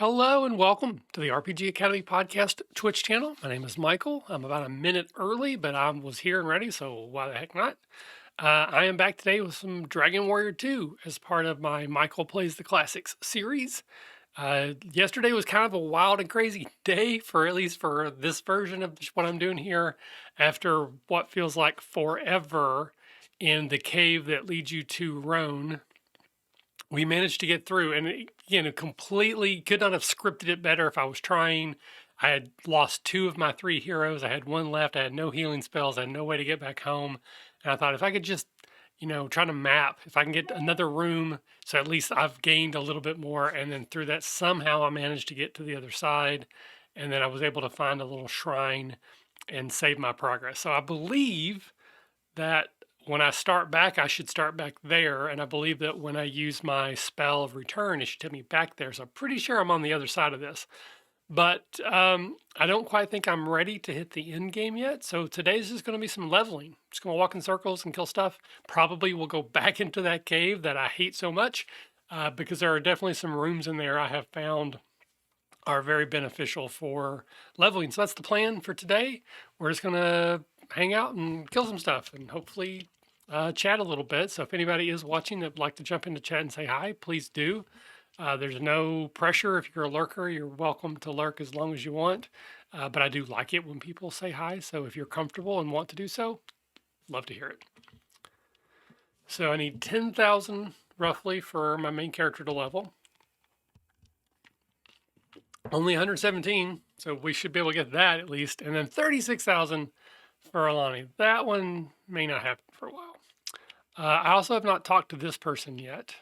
Hello and welcome to the RPG Academy podcast Twitch channel. My name is Michael. I'm about a minute early, but I was here and ready, so why the heck not? I am back today with some Dragon Warrior 2 as part of my Michael Plays the Classics series. Yesterday was kind of a wild and crazy day for at least for this version of what I'm doing here after what feels like forever in the cave that leads you to Rhone. We managed to get through, and completely could not have scripted it better if I was trying. I had lost two of my three heroes. I had one left. I had no healing spells. I had no way to get back home. And I thought if I could just, try to map, if I can get another room, so at least I've gained a little bit more. And then through that, somehow I managed to get to the other side. And then I was able to find a little shrine and save my progress. So I believe that when I start back, I should start back there. And I believe that when I use my spell of return, it should take me back there. So I'm pretty sure I'm on the other side of this. But I don't quite think I'm ready to hit the end game yet. So today's is going to be some leveling. Just going to walk in circles and kill stuff. Probably will go back into that cave that I hate so much because there are definitely some rooms in there I have found are very beneficial for leveling. So that's the plan for today. We're just going to hang out and kill some stuff and hopefully chat a little bit. So if anybody is watching that would like to jump into chat and say hi, please do. There's no pressure. If you're a lurker, you're welcome to lurk as long as you want. But I do like it when people say hi. So if you're comfortable and want to do so, love to hear it. So I need 10,000 roughly for my main character to level. Only 117, so we should be able to get that at least. And then 36,000 for Alani. That one may not happen for a while. I also have not talked to this person yet.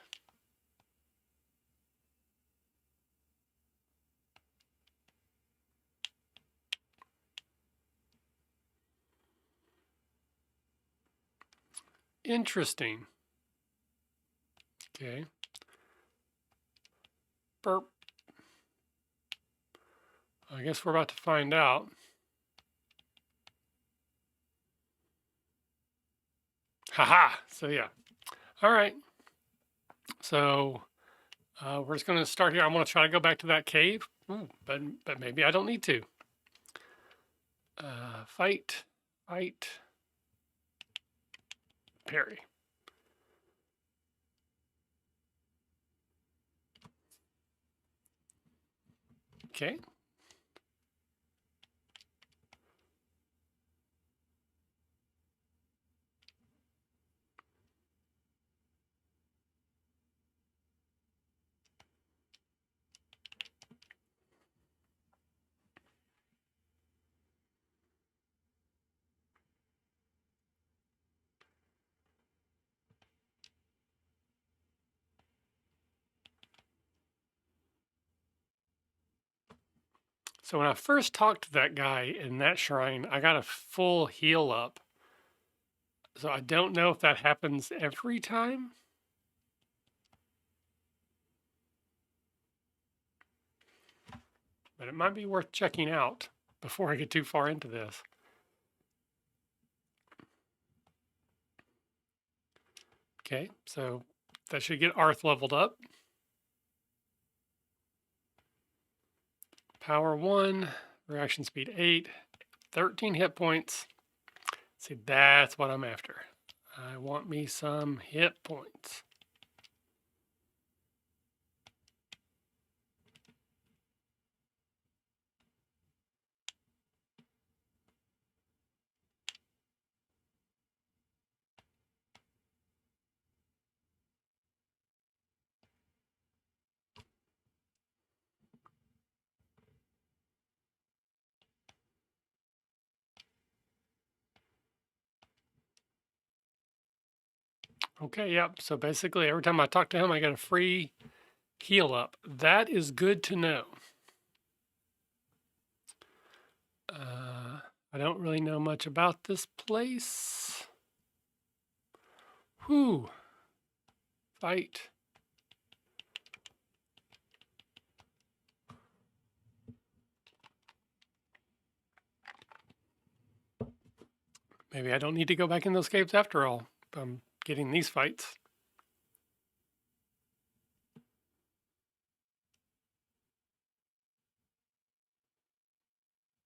Interesting. Okay. Burp. I guess we're about to find out. Haha. So yeah. All right. So we're just going to start here. I'm going to try to go back to that cave. Ooh, but maybe I don't need to. Fight. Parry. Okay. So when I first talked to that guy in that shrine, I got a full heal up. So I don't know if that happens every time. But it might be worth checking out before I get too far into this. Okay, so that should get Arth leveled up. Power 1, reaction speed 8, 13 hit points. See, that's what I'm after. I want me some hit points. Okay, yep. So basically, every time I talk to him, I get a free heal up. That is good to know. I don't really know much about this place. Whew. Fight. Maybe I don't need to go back in those caves after all. I'm getting these fights.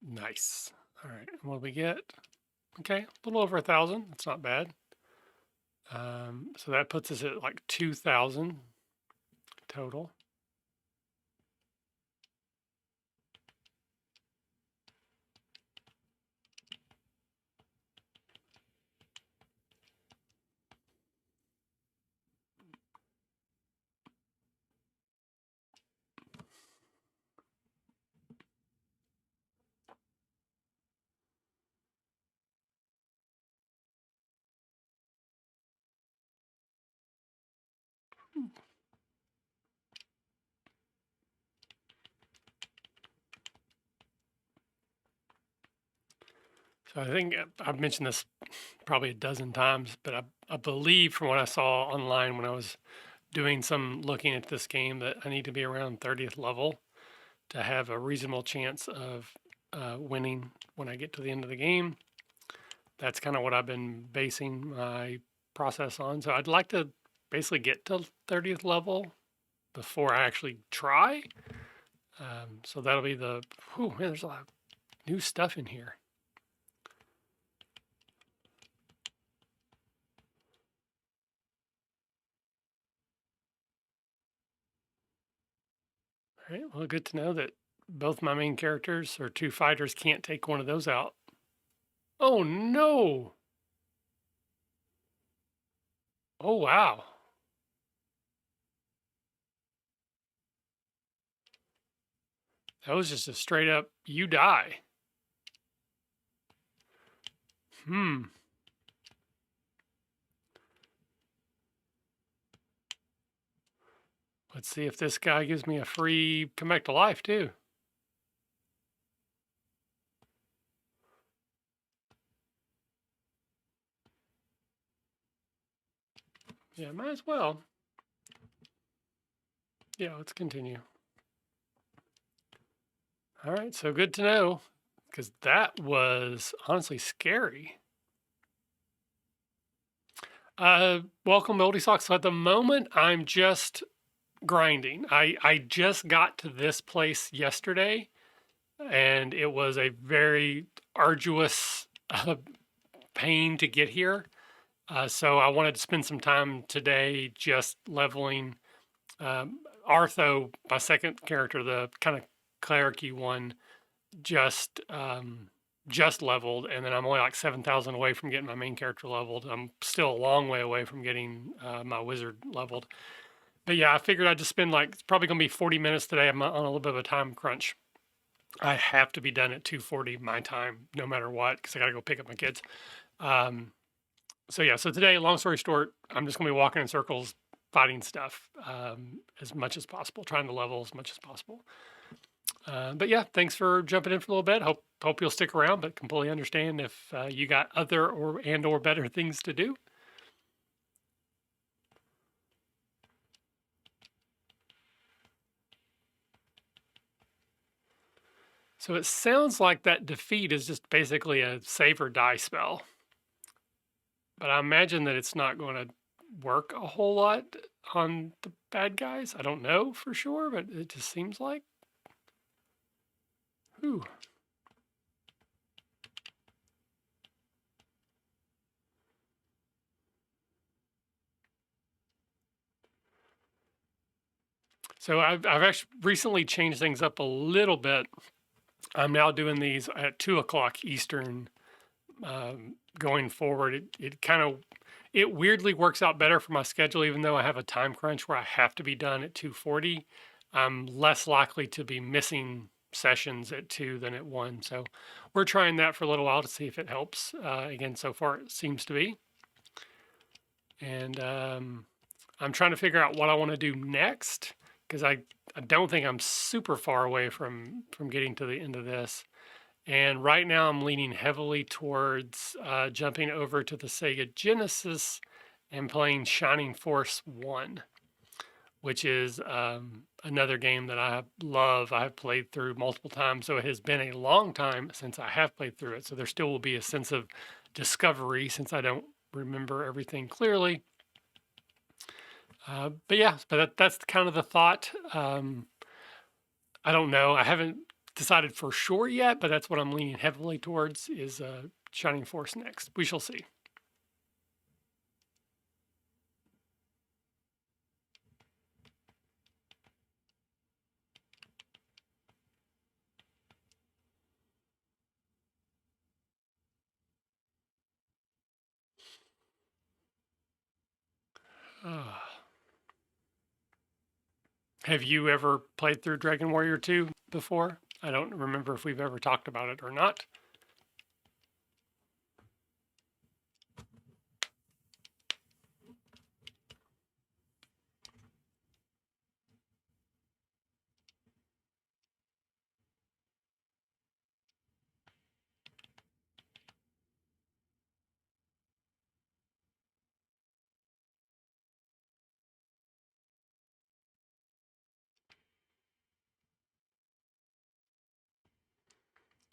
Nice. All right. And what do we get? Okay, a little over 1,000. That's not bad. So that puts us at like 2,000 total. So I think I've mentioned this probably a dozen times, but I believe from what I saw online when I was doing some looking at this game that I need to be around 30th level to have a reasonable chance of winning when I get to the end of the game. That's kind of what I've been basing my process on. So I'd like to basically get to 30th level before I actually try. So that'll be the, whew, man, there's a lot of new stuff in here. All right, well, good to know that both my main characters or two fighters can't take one of those out. Oh no! Oh wow. That was just a straight up, you die. Hmm. Let's see if this guy gives me a free come back to life too. Yeah, might as well. Yeah, let's continue. All right, so good to know because that was honestly scary. Welcome, Moldy Socks. So at the moment, I'm just grinding. I just got to this place yesterday, and it was a very arduous pain to get here. So I wanted to spend some time today just leveling Artho, my second character, the kind of clericy one, just just leveled, and then I'm only like 7,000 away from getting my main character leveled. I'm still a long way away from getting my wizard leveled. But yeah, I figured I'd just spend like it's probably gonna be 40 minutes today. I'm on a little bit of a time crunch. I have to be done at 2:40 my time, no matter what, because I got to go pick up my kids. Um, so yeah, so today, long story short, I'm just gonna be walking in circles, fighting stuff as much as possible, trying to level as much as possible. But yeah, thanks for jumping in for a little bit. Hope you'll stick around, but completely understand if you got other or better things to do. So it sounds like that defeat is just basically a save or die spell, but I imagine that it's not going to work a whole lot on the bad guys. I don't know for sure, but it just seems like. Ooh. So I've actually recently changed things up a little bit. I'm now doing these at 2 o'clock Eastern going forward. It kind of it weirdly works out better for my schedule, even though I have a time crunch where I have to be done at 2:40. I'm less likely to be missing sessions at 2 than at 1. So we're trying that for a little while to see if it helps. Again, so far it seems to be. And I'm trying to figure out what I want to do next because I don't think I'm super far away from getting to the end of this. And right now I'm leaning heavily towards jumping over to the Sega Genesis and playing Shining Force 1, which is another game that I love. I have played through multiple times, so it has been a long time since I have played through it. So there still will be a sense of discovery since I don't remember everything clearly. But yeah, but that's kind of the thought. I don't know. I haven't decided for sure yet, but that's what I'm leaning heavily towards is Shining Force next. We shall see. Uh, have you ever played through Dragon Warrior 2 before? I don't remember if we've ever talked about it or not.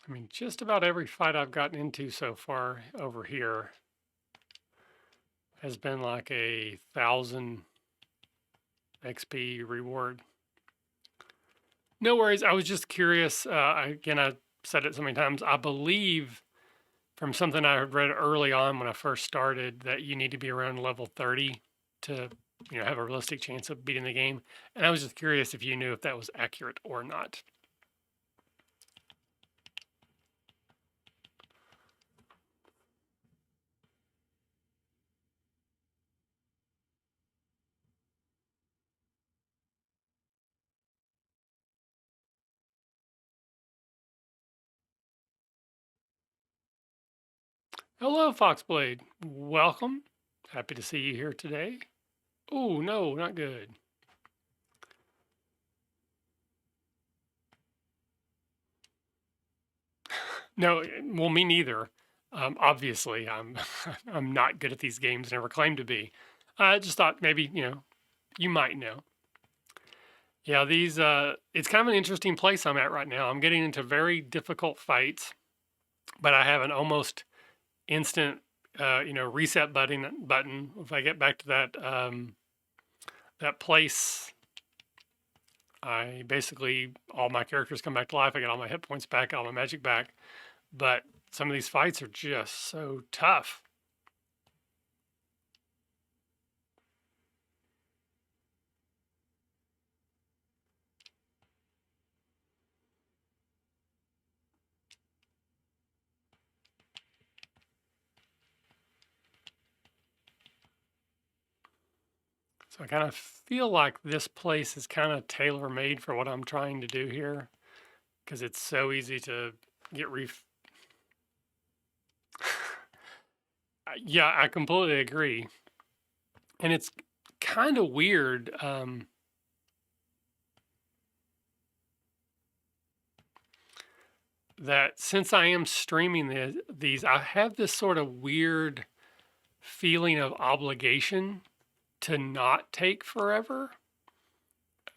I mean, just about every fight I've gotten into so far over here has been like a 1,000 XP reward. No worries. I was just curious. Again, I said it so many times. I believe from something I had read early on when I first started that you need to be around level 30 to, have a realistic chance of beating the game. And I was just curious if you knew if that was accurate or not. Hello, Foxblade. Welcome. Happy to see you here today. Oh, no, not good. No, well, me neither. Obviously, I'm I'm not good at these games. Never claimed to be. I just thought maybe you might know. Yeah, these it's kind of an interesting place I'm at right now. I'm getting into very difficult fights, but I have an almost instant reset button. If I get back to that place, I basically all my characters come back to life. I get all my hit points back, all my magic back. But some of these fights are just so tough. So I kind of feel like this place is kind of tailor made for what I'm trying to do here because it's so easy to get Yeah, I completely agree. And it's kind of weird that since I am streaming these, I have this sort of weird feeling of obligation to not take forever.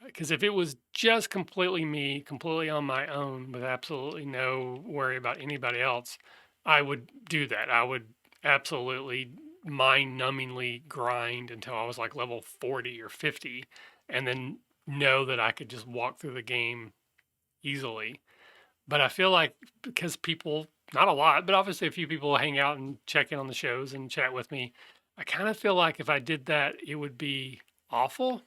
Because if it was just completely me, completely on my own, with absolutely no worry about anybody else, I would do that. I would absolutely mind numbingly grind until I was like level 40 or 50, and then know that I could just walk through the game easily. But I feel like because people, not a lot, but obviously a few people hang out and check in on the shows and chat with me, I kind of feel like if I did that, it would be awful.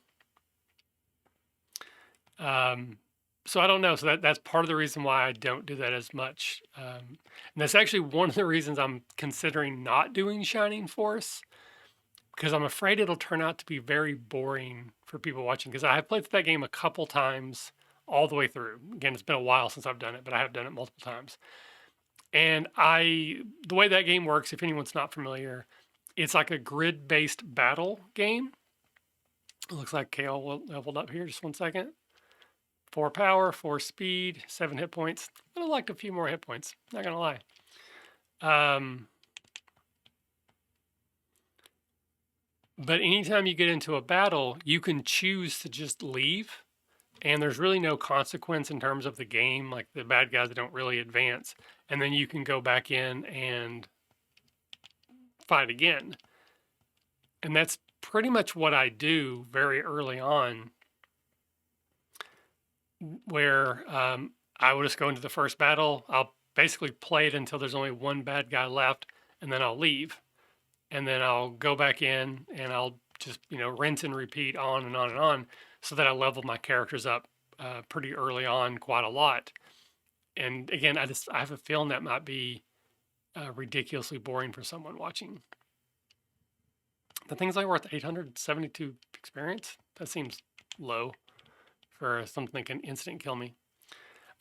Um, so I don't know. So that's part of the reason why I don't do that as much. And that's actually one of the reasons I'm considering not doing Shining Force because I'm afraid it'll turn out to be very boring for people watching. Because I have played that game a couple times all the way through. Again, it's been a while since I've done it, but I have done it multiple times. And the way that game works, if anyone's not familiar, it's like a grid-based battle game. It looks like Kale leveled up here. Just one second. 4 power, 4 speed, 7 hit points. I'd have liked a few more hit points, not gonna lie. But anytime you get into a battle, you can choose to just leave, and there's really no consequence in terms of the game. Like the bad guys don't really advance, and then you can go back in and fight again. And that's pretty much what I do very early on, where I will just go into the first battle. I'll basically play it until there's only one bad guy left, and then I'll leave. And then I'll go back in and I'll just, rinse and repeat on and on and on so that I level my characters up pretty early on quite a lot. And again, I have a feeling that might be ridiculously boring for someone watching. The thing's like worth 872 experience. That seems low for something that can instant kill me.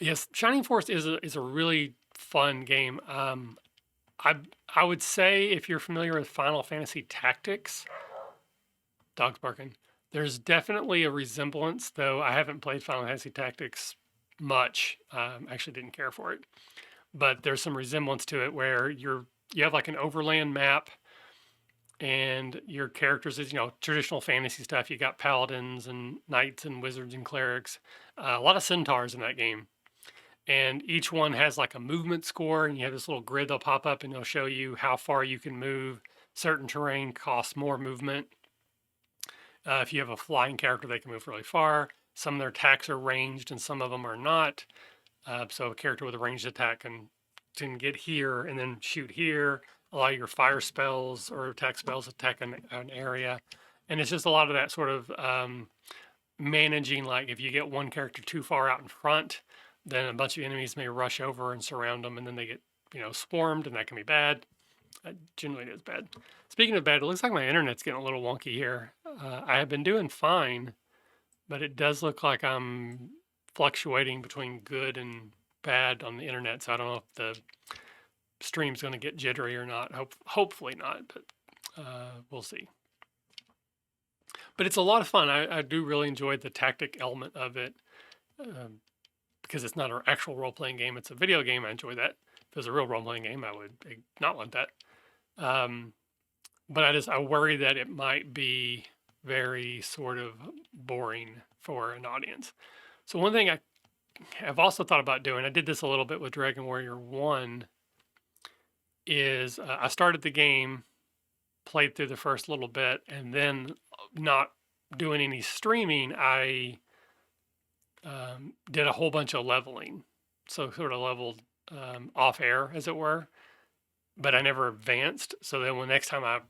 Yes, Shining Force is a really fun game. I I would say if you're familiar with Final Fantasy Tactics, dogs barking. There's definitely a resemblance, though I haven't played Final Fantasy Tactics much. Actually, didn't care for it, but there's some resemblance to it where you have like an overland map, and your characters is traditional fantasy stuff. You got paladins and knights and wizards and clerics, a lot of centaurs in that game, and each one has like a movement score, and you have this little grid that'll pop up and it'll show you how far you can move. Certain terrain costs more movement. If you have a flying character, they can move really far. Some of their attacks are ranged and some of them are not. So a character with a ranged attack can get here and then shoot here. A lot of your fire spells or attack spells attack an area. And it's just a lot of that sort of managing, like if you get one character too far out in front, then a bunch of enemies may rush over and surround them, and then they get swarmed, and that can be bad. Generally, it is bad. Speaking of bad, it looks like my internet's getting a little wonky here. I have been doing fine, but it does look like I'm fluctuating between good and bad on the internet. So I don't know if the stream's going to get jittery or not. Hopefully not, but we'll see. But it's a lot of fun. I do really enjoy the tactic element of it. Because it's not an actual role-playing game, it's a video game. I enjoy that. If it was a real role-playing game, I would not want that. But I worry that it might be very sort of boring for an audience. So one thing I have also thought about doing, I did this a little bit with Dragon Warrior 1, is I started the game, played through the first little bit, and then not doing any streaming, I did a whole bunch of leveling. So sort of leveled off air, as it were, but I never advanced. So then when next time I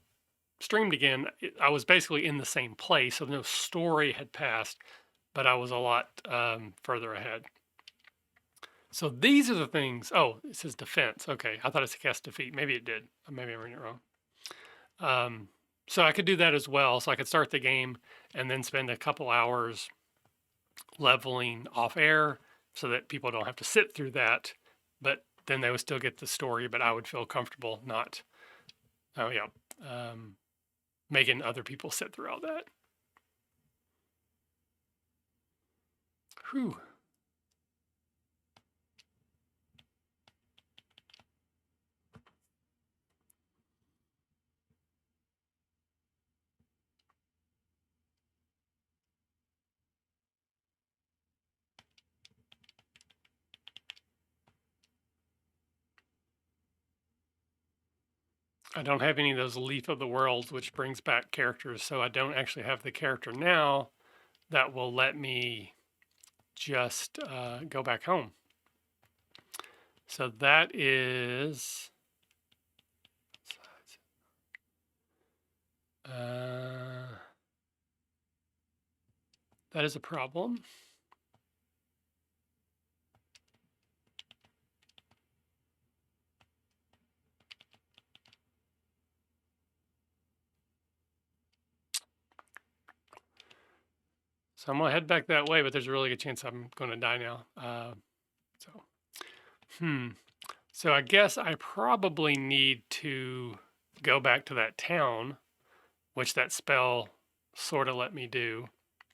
streamed again, I was basically in the same place. So no story had passed, but I was a lot further ahead. So these are the things. Oh, it says defense. Okay, I thought it said cast defeat. Maybe it did. Maybe I'm reading it wrong. So I could do that as well. So I could start the game and then spend a couple hours leveling off air so that people don't have to sit through that, but then they would still get the story, but I would feel comfortable not, making other people sit through all that. Whew. I don't have any of those Leaf of the Worlds, which brings back characters, so I don't actually have the character now that will let me just go back home. So that is that is a problem. So I'm gonna head back that way, but there's a really good chance I'm gonna die now. So I guess I probably need to go back to that town, which that spell sort of let me do,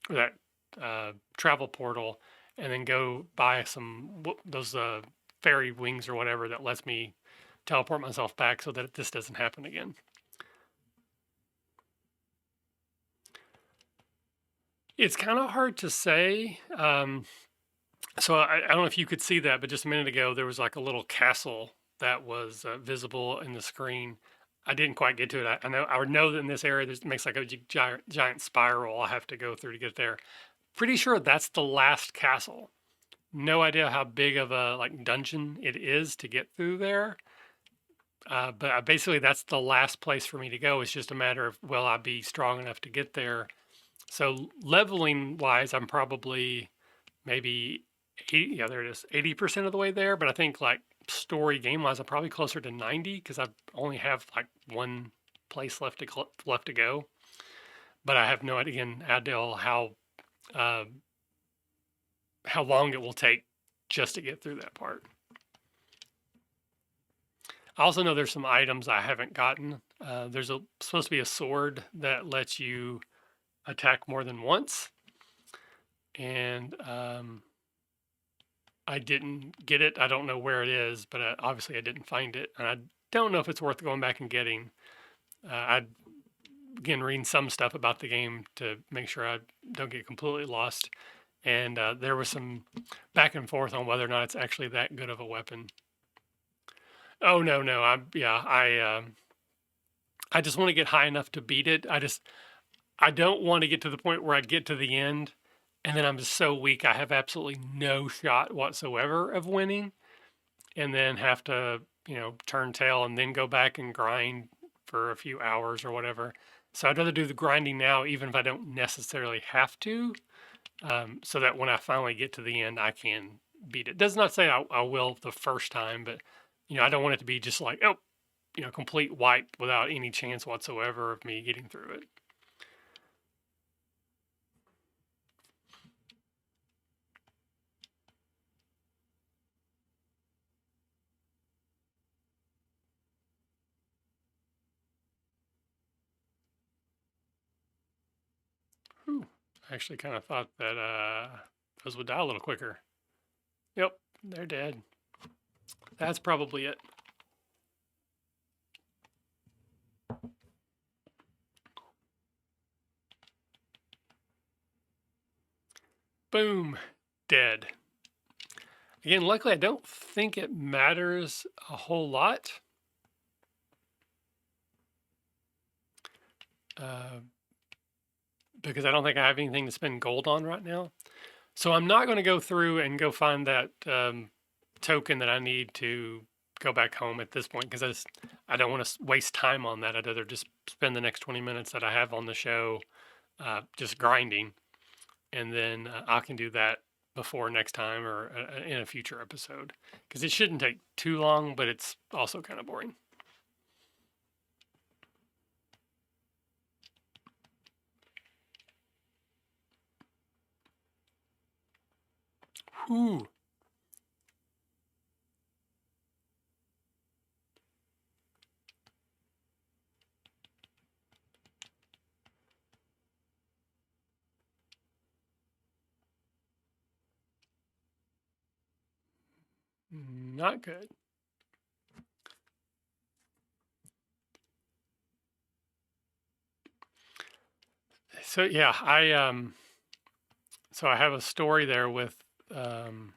or that travel portal, and then go buy those fairy wings or whatever that lets me teleport myself back so that this doesn't happen again. It's kind of hard to say. So I don't know if you could see that, but just a minute ago, there was like a little castle that was visible in the screen. I didn't quite get to it. I know that in this area, it makes like a giant spiral I have to go through to get there. Pretty sure that's the last castle. no idea how big of a like dungeon it is to get through there. But basically, that's the last place for me to go. It's just a matter of will I be strong enough to get there. So leveling wise, I'm probably maybe 80, yeah, there it is, 80% of the way there. But I think like story game wise, I'm probably closer to 90 because I only have like one place left to go. But I have no idea, again, idea uh, how long it will take just to get through that part. I also know there's some items I haven't gotten. Supposed to be a sword that lets you attack more than once, and I didn't get it. I don't know where it is, but obviously I didn't find it, and I don't know if it's worth going back and getting. I again reading some stuff about the game to make sure I don't get completely lost, and there was some back and forth on whether or not it's actually that good of a weapon. Oh no, no, I just want to get high enough to beat it. I don't want to get to the point where I get to the end and then I'm just so weak I have absolutely no shot whatsoever of winning and then have to, turn tail and then go back and grind for a few hours or whatever. So I'd rather do the grinding now, even if I don't necessarily have to, so that when I finally get to the end, I can beat it. Does not say I will the first time, but I don't want it to be just like, oh, complete wipe without any chance whatsoever of me getting through it. Whew. I actually kind of thought that those would die a little quicker. Yep, they're dead. That's probably it. Boom, dead. Again, luckily I don't think it matters a whole lot. Because I don't think I have anything to spend gold on right now. So I'm not going to go through and go find that token that I need to go back home at this point because I don't want to waste time on that. I'd rather just spend the next 20 minutes that I have on the show just grinding, and then I can do that before next time or in a future episode because it shouldn't take too long, but it's also kind of boring. Whew. Not good. So yeah, so I have a story there with um,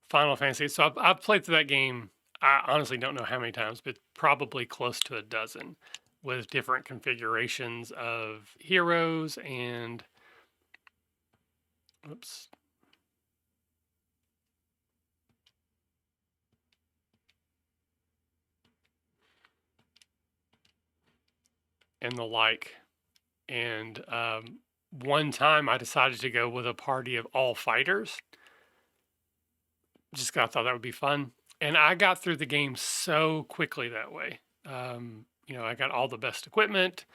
Final Fantasy. So I've played through that game. I honestly don't know how many times, but probably close to a dozen, with different configurations of heroes and oops, and the like. And one time I decided to go with a party of all fighters. Just I thought that would be fun. And I got through the game so quickly that way. I got all the best equipment,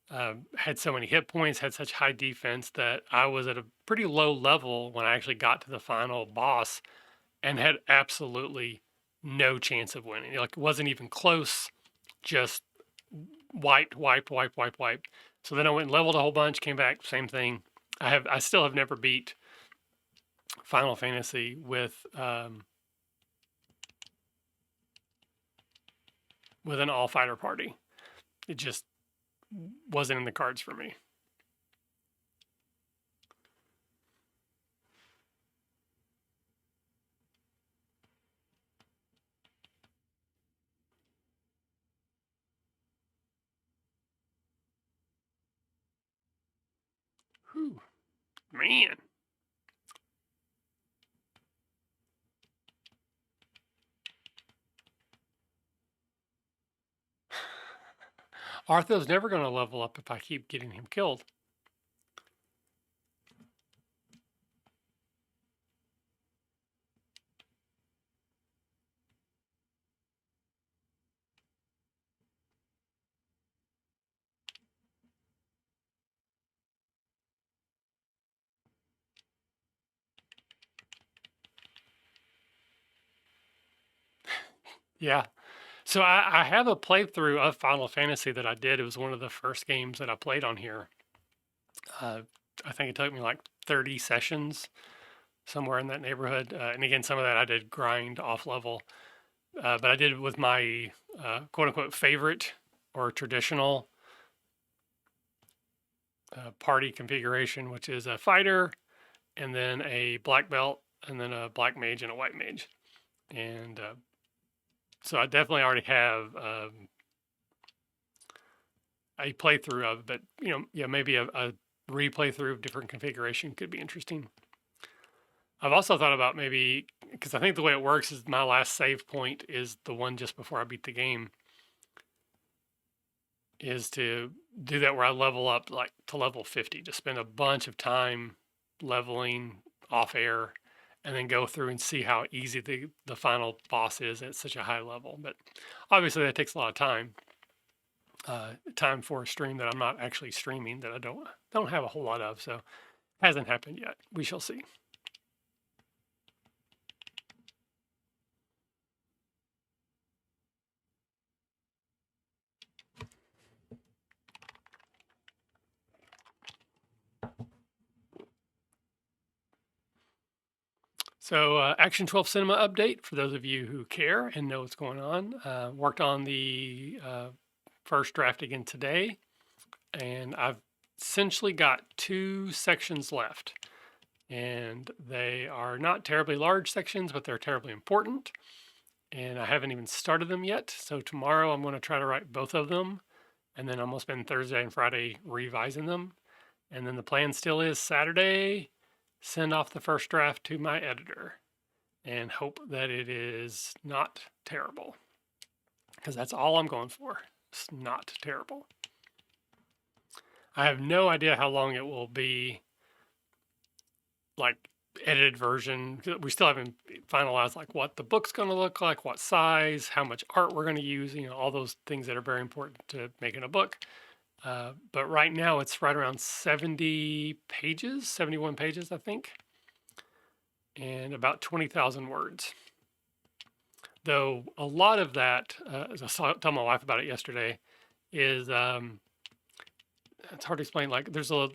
had so many hit points, had such high defense that I was at a pretty low level when I actually got to the final boss and had absolutely no chance of winning. Like it wasn't even close, just wiped. So then I went and leveled a whole bunch, came back, same thing. I still have never beat Final Fantasy with an all fighter party. It just wasn't in the cards for me. Whew, man. Arthur's never going to level up if I keep getting him killed. Yeah. So I have a playthrough of Final Fantasy that I did. It was one of the first games that I played on here. Uh, I think it took me like 30 sessions, somewhere in that neighborhood. And again, some of that I did grind off level. But I did it with my quote unquote favorite or traditional party configuration, which is a fighter and then a black belt and then a black mage and a white mage. And so I definitely already have a playthrough of, but yeah, maybe a replay through of different configuration could be interesting. I've also thought about maybe, because I think the way it works is my last save point is the one just before I beat the game, is to do that where I level up like to level 50, to spend a bunch of time leveling off air and then go through and see how easy the final boss is at such a high level. But obviously that takes a lot of time. Time for a stream that I'm not actually streaming, that I don't have a whole lot of, so hasn't happened yet. We shall see. So, Action 12 Cinema update for those of you who care and know what's going on. Worked on the first draft again today, and I've essentially got 2 sections left. And they are not terribly large sections, but they're terribly important. And I haven't even started them yet. So, tomorrow I'm going to try to write both of them. And then I'm going to spend Thursday and Friday revising them. And then the plan still is Saturday, send off the first draft to my editor and hope that it is not terrible. Because that's all I'm going for. It's not terrible. I have no idea how long it will be, like, edited version. We still haven't finalized like what the book's going to look like, what size, how much art we're going to use, all those things that are very important to making a book. But right now it's right around 70 pages, 71 pages, I think, and about 20,000 words. Though a lot of that, as I told my wife about it yesterday, is it's hard to explain. Like, there's a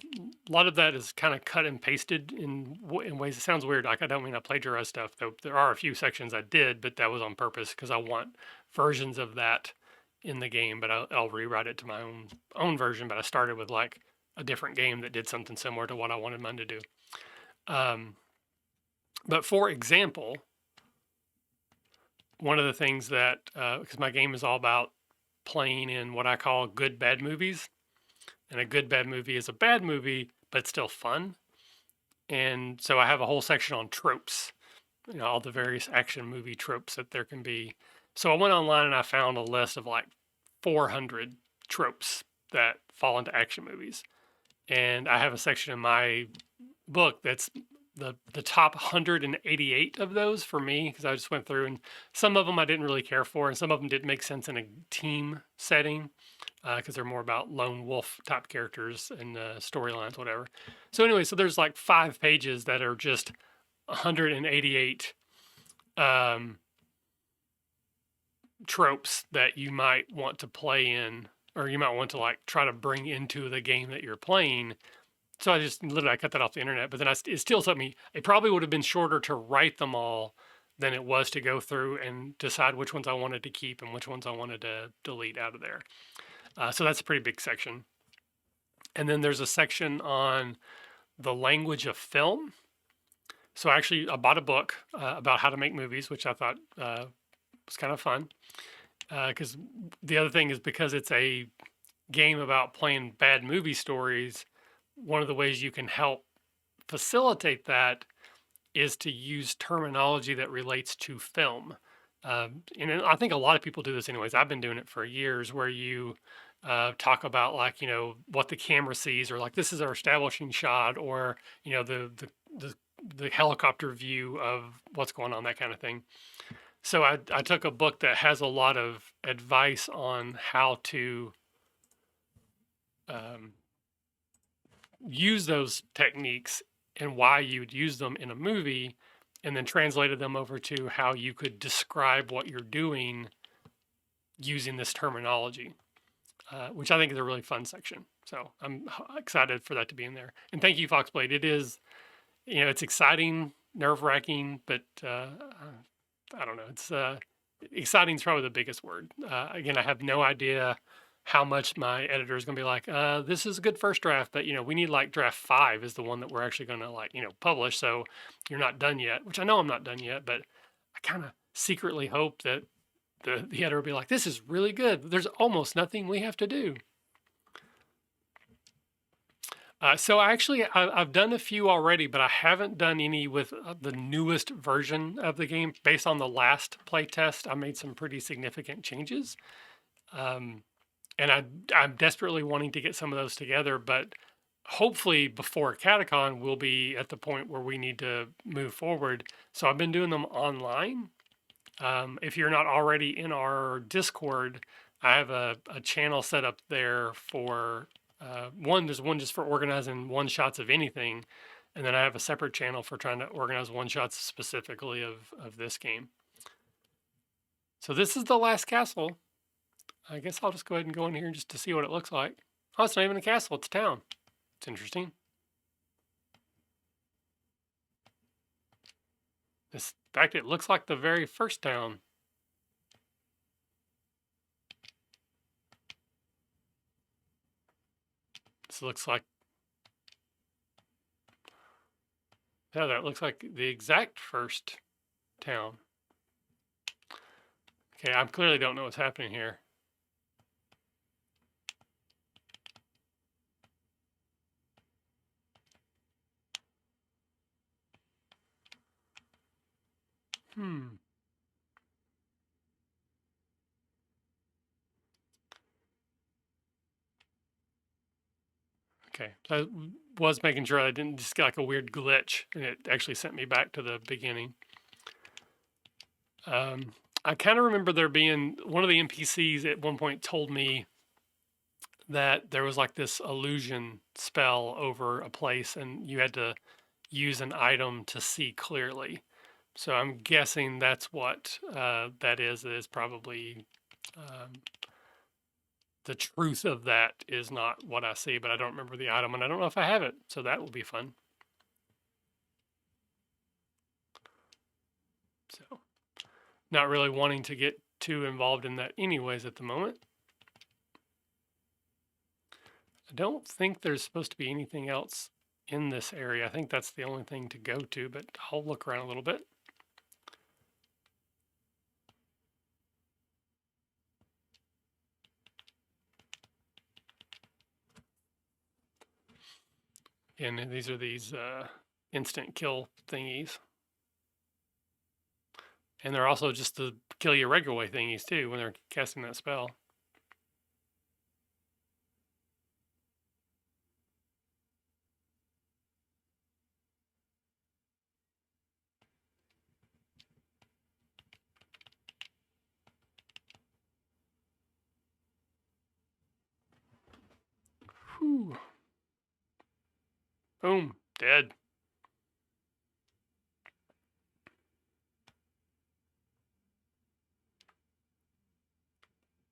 lot of that is kind of cut and pasted in ways. It sounds weird. Like, I don't mean I plagiarized stuff. Though there are a few sections I did, but that was on purpose because I want versions of that in the game. But I'll rewrite it to my own version. But I started with like a different game that did something similar to what I wanted mine to do. But for example, one of the things that, because my game is all about playing in what I call good bad movies. And a good bad movie is a bad movie, but it's still fun. And so I have a whole section on tropes, all the various action movie tropes that there can be. So I went online and I found a list of like 400 tropes that fall into action movies. And I have a section in my book that's the top 188 of those for me, because I just went through and some of them I didn't really care for, and some of them didn't make sense in a team setting because they're more about lone wolf type characters and storylines, whatever. So anyway, so there's like 5 pages that are just 188 tropes that you might want to play in, or you might want to like try to bring into the game that you're playing. So I just literally cut that off the internet, but then it still took me. It probably would have been shorter to write them all than it was to go through and decide which ones I wanted to keep and which ones I wanted to delete out of there. So that's a pretty big section. And then there's a section on the language of film. So actually, I bought a book about how to make movies, which I thought was kind of fun. Because the other thing is, because it's a game about playing bad movie stories, one of the ways you can help facilitate that is to use terminology that relates to film. And I think a lot of people do this anyways. I've been doing it for years, where you talk about like what the camera sees, or like this is our establishing shot, or the the helicopter view of what's going on, that kind of thing. So I took a book that has a lot of advice on how to um, use those techniques and why you'd use them in a movie, and then translated them over to how you could describe what you're doing using this terminology, which I think is a really fun section. So I'm excited for that to be in there. And thank you, Foxblade. It is, it's exciting, nerve wracking, but I don't know. It's exciting is probably the biggest word. Again, I have no idea how much my editor is going to be like, this is a good first draft, but we need like draft 5 is the one that we're actually going to like, publish. So you're not done yet, which I know I'm not done yet, but I kind of secretly hope that the editor will be like, this is really good. There's almost nothing we have to do. So I've done a few already, but I haven't done any with the newest version of the game. Based on the last playtest, I made some pretty significant changes. And I'm desperately wanting to get some of those together, but hopefully before Catacon, we'll be at the point where we need to move forward. So I've been doing them online. If you're not already in our Discord, I have a channel set up there for there's one just for organizing one shots of anything, and then I have a separate channel for trying to organize one shots specifically of this game. So this is the last castle. I guess I'll just go ahead and go in here just to see what it looks like. Oh, it's not even a castle, it's a town. It's interesting. In fact, it looks like the very first town. This looks like, yeah, that looks like the exact first town. Okay, I clearly don't know what's happening here. Okay, I was making sure I didn't just get like a weird glitch, and it actually sent me back to the beginning. I kind of remember there being one of the NPCs at one point told me that there was like this illusion spell over a place, and you had to use an item to see clearly. So I'm guessing that's what that is. It is probably the truth of that is not what I see, but I don't remember the item, and I don't know if I have it. So that will be fun. So not really wanting to get too involved in that anyways at the moment. I don't think there's supposed to be anything else in this area. I think that's the only thing to go to, but I'll look around a little bit. And these are these instant kill thingies. And they're also just the kill you regular way thingies too when they're casting that spell. Whew. Boom, dead.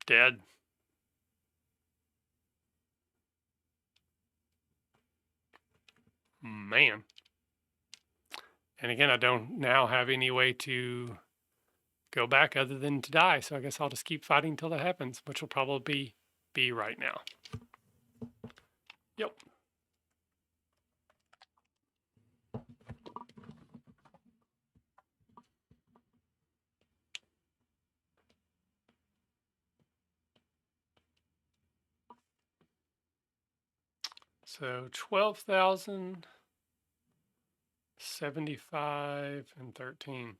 Dead. Man. And again, I don't now have any way to go back other than to die. So I guess I'll just keep fighting until that happens, which will probably be right now. Yep. So 12,000, 75, and 13.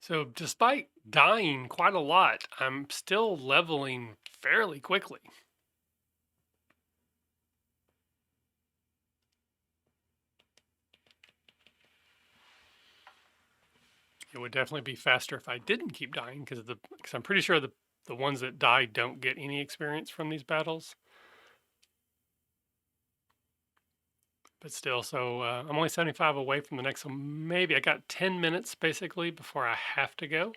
So, despite dying quite a lot, I'm still leveling fairly quickly. It would definitely be faster if I didn't keep dying because I'm pretty sure the ones that die don't get any experience from these battles. But still, so I'm only 75 away from the next one. Maybe I got 10 minutes basically before I have to go.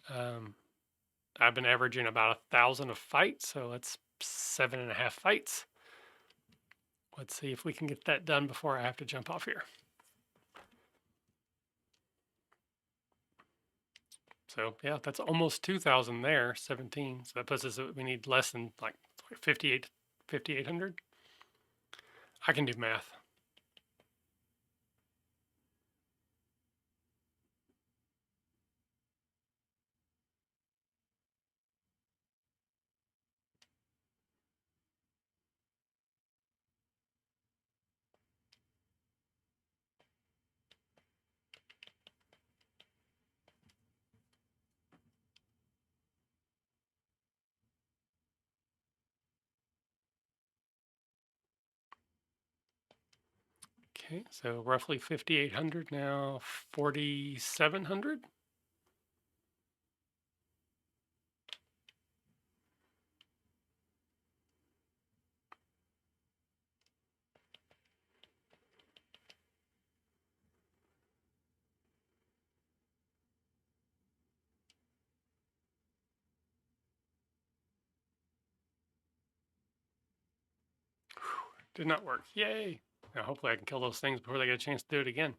Um, I've been averaging about 1,000 a fight, so that's 7.5 fights. Let's see if we can get that done before I have to jump off here. So yeah, that's almost 2,000 there, 17. So that puts us we need less than like 5,800. I can do math. Okay, so roughly 5,800 now, 4,700. Did not work. Yay. Now hopefully I can kill those things before they get a chance to do it again.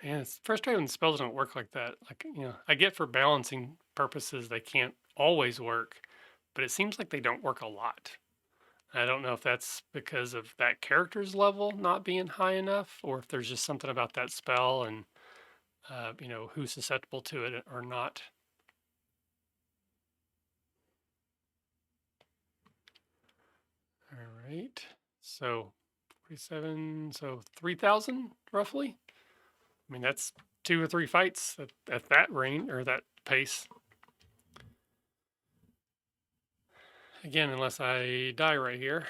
Man, it's frustrating when spells don't work like that. Like, I get for balancing purposes they can't always work, but it seems like they don't work a lot. I don't know if that's because of that character's level not being high enough, or if there's just something about that spell and who's susceptible to it or not. All right. So 47, so 3,000 roughly. I mean, that's 2 or 3 fights at that range or that pace. Again, unless I die right here.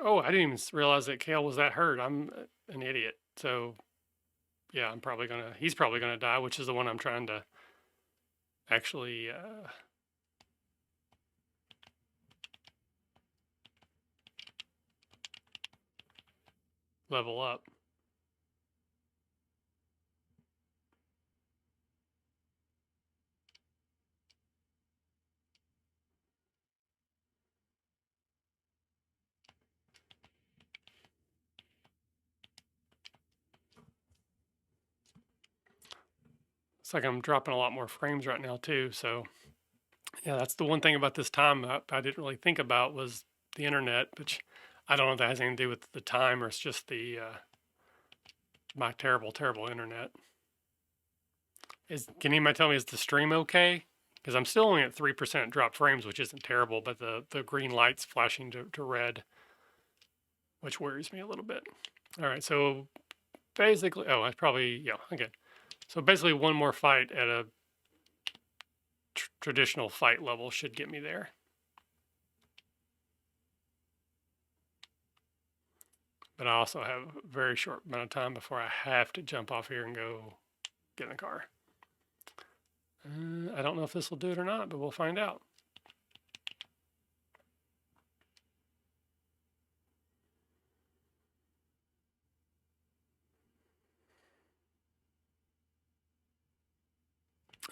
Oh, I didn't even realize that Kale was that hurt. I'm an idiot. So yeah, he's probably gonna die, which is the one I'm trying to actually level up. It's like I'm dropping a lot more frames right now too. So yeah, that's the one thing about this time I didn't really think about was the internet, which I don't know if that has anything to do with the time or it's just the my terrible, terrible internet. Can anybody tell me is the stream okay? Because I'm still only at 3% drop frames, which isn't terrible, but the green light's flashing to red, which worries me a little bit. All right, so basically, oh, I probably, yeah, okay. So basically, one more fight at a traditional fight level should get me there. But I also have a very short amount of time before I have to jump off here and go get in the car. I don't know if this will do it or not, but we'll find out.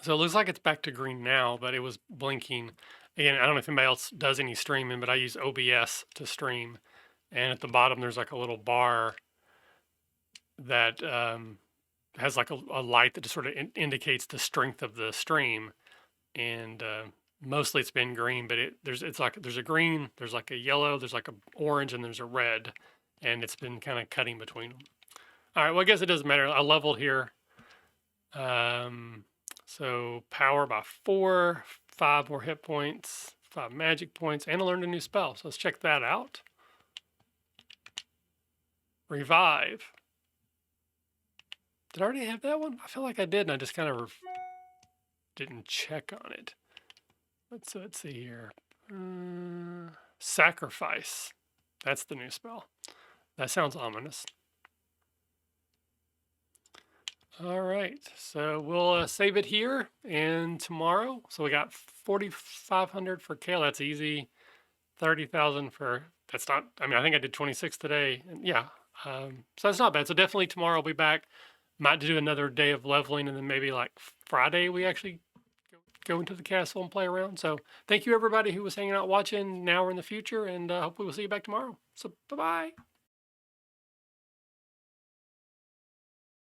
So it looks like it's back to green now, but it was blinking. Again, I don't know if anybody else does any streaming, but I use OBS to stream. And at the bottom, there's like a little bar that has like a light that just sort of indicates the strength of the stream. And Mostly it's been green, but there's a green, there's like a yellow, there's like a orange, and there's a red, and it's been kind of cutting between them. All right, well I guess it doesn't matter. I leveled here. So power by 4, 5 more hit points, 5 magic points, and I learned a new spell. So let's check that out. Revive. Did I already have that one? I feel like I did, and I just kind of didn't check on it. Let's see here. Sacrifice. That's the new spell. That sounds ominous. All right, so we'll save it here, and tomorrow, so we got 4,500 for Kale. That's easy. 30,000 for, that's not, I mean, I think I did 26 today. And yeah, so that's not bad. So definitely tomorrow I'll be back. Might do another day of leveling, and then maybe like Friday we actually go into the castle and play around. So thank you everybody who was hanging out watching now or in the future, and hopefully we'll see you back tomorrow. So bye-bye.